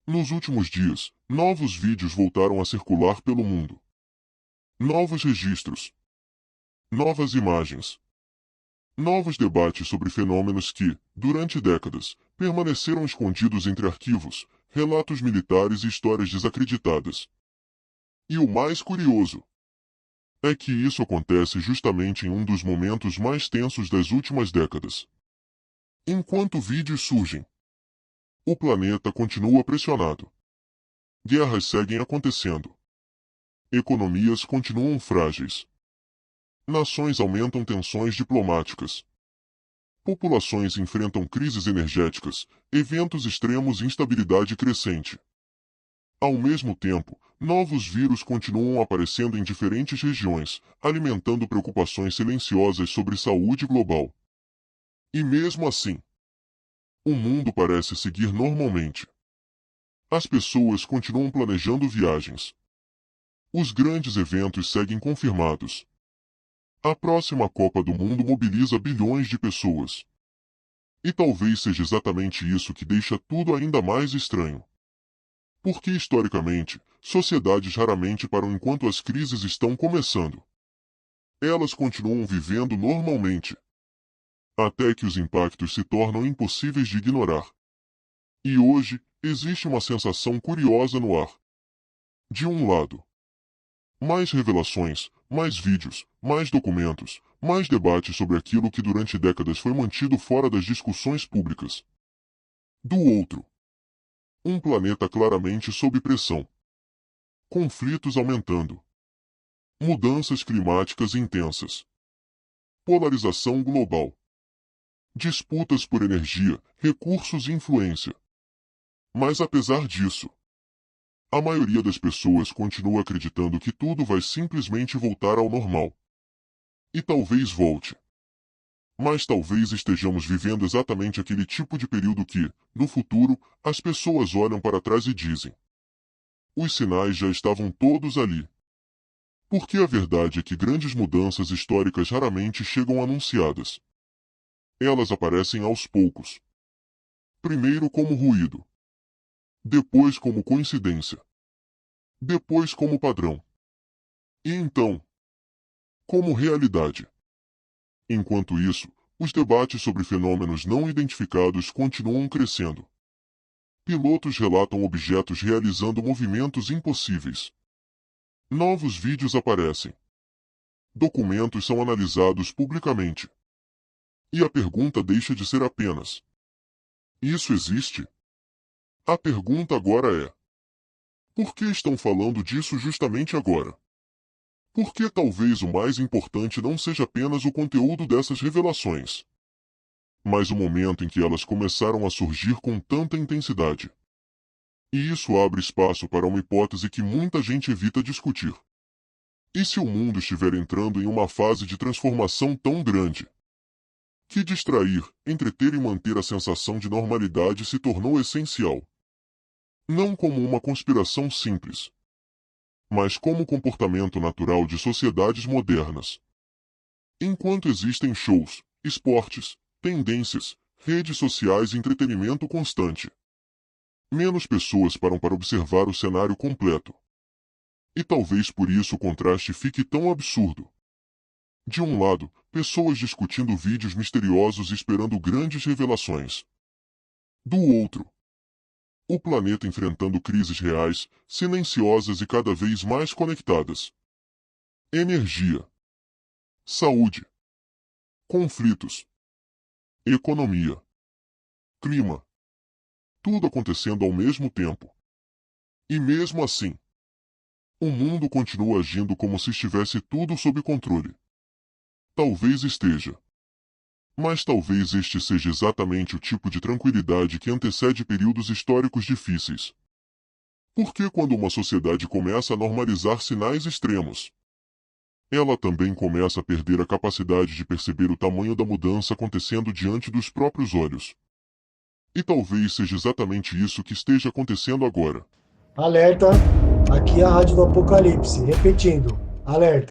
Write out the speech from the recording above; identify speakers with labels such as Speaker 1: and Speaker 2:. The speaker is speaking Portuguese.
Speaker 1: Nos últimos dias, novos vídeos voltaram a circular pelo mundo. Novos registros, novas imagens, novos debates sobre fenômenos que, durante décadas, permaneceram escondidos entre arquivos, relatos militares e histórias desacreditadas. E o mais curioso é que isso acontece justamente em um dos momentos mais tensos das últimas décadas. Enquanto vídeos surgem, o planeta continua pressionado. Guerras seguem acontecendo. Economias continuam frágeis. Nações aumentam tensões diplomáticas. Populações enfrentam crises energéticas, eventos extremos e instabilidade crescente. Ao mesmo tempo, novos vírus continuam aparecendo em diferentes regiões, alimentando preocupações silenciosas sobre saúde global. E mesmo assim, o mundo parece seguir normalmente. As pessoas continuam planejando viagens. Os grandes eventos seguem confirmados. A próxima Copa do Mundo mobiliza bilhões de pessoas. E talvez seja exatamente isso que deixa tudo ainda mais estranho. Porque, historicamente, sociedades raramente param enquanto as crises estão começando. Elas continuam vivendo normalmente, até que os impactos se tornam impossíveis de ignorar. E hoje, existe uma sensação curiosa no ar. De um lado, mais revelações, mais vídeos, mais documentos, mais debates sobre aquilo que durante décadas foi mantido fora das discussões públicas. Do outro, um planeta claramente sob pressão. Conflitos aumentando. Mudanças climáticas intensas. Polarização global. Disputas por energia, recursos e influência. Mas apesar disso, a maioria das pessoas continua acreditando que tudo vai simplesmente voltar ao normal. E talvez volte. Mas talvez estejamos vivendo exatamente aquele tipo de período que, no futuro, as pessoas olham para trás e dizem: os sinais já estavam todos ali. Porque a verdade é que grandes mudanças históricas raramente chegam anunciadas. Elas aparecem aos poucos. Primeiro como ruído. Depois como coincidência. Depois como padrão. E então, como realidade. Enquanto isso, os debates sobre fenômenos não identificados continuam crescendo. Pilotos relatam objetos realizando movimentos impossíveis. Novos vídeos aparecem. Documentos são analisados publicamente. E a pergunta deixa de ser apenas: isso existe? A pergunta agora é: por que estão falando disso justamente agora? Porque talvez o mais importante não seja apenas o conteúdo dessas revelações, mas o momento em que elas começaram a surgir com tanta intensidade. E isso abre espaço para uma hipótese que muita gente evita discutir. E se o mundo estiver entrando em uma fase de transformação tão grande, que distrair, entreter e manter a sensação de normalidade se tornou essencial? Não como uma conspiração simples, mas como comportamento natural de sociedades modernas. Enquanto existem shows, esportes, tendências, redes sociais e entretenimento constante, menos pessoas param para observar o cenário completo. E talvez por isso o contraste fique tão absurdo. De um lado, pessoas discutindo vídeos misteriosos e esperando grandes revelações. Do outro, o planeta enfrentando crises reais, silenciosas e cada vez mais conectadas. Energia, saúde, conflitos, economia, clima. Tudo acontecendo ao mesmo tempo. E mesmo assim, o mundo continua agindo como se estivesse tudo sob controle. Talvez esteja. Mas talvez este seja exatamente o tipo de tranquilidade que antecede períodos históricos difíceis. Porque quando uma sociedade começa a normalizar sinais extremos, ela também começa a perder a capacidade de perceber o tamanho da mudança acontecendo diante dos próprios olhos. E talvez seja exatamente isso que esteja acontecendo agora.
Speaker 2: Alerta, aqui é a Rádio do Apocalipse. Repetindo, alerta.